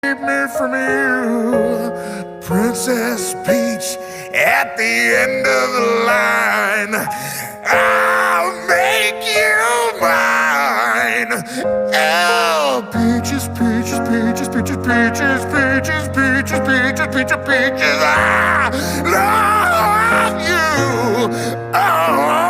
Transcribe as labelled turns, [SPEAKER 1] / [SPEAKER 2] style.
[SPEAKER 1] keep me from you, Princess Peach, at the end of the line. I'll make you mine. Oh, peaches, peaches, peaches, peaches, peaches, peaches, peaches, peaches, peaches, peaches. I love you. Oh.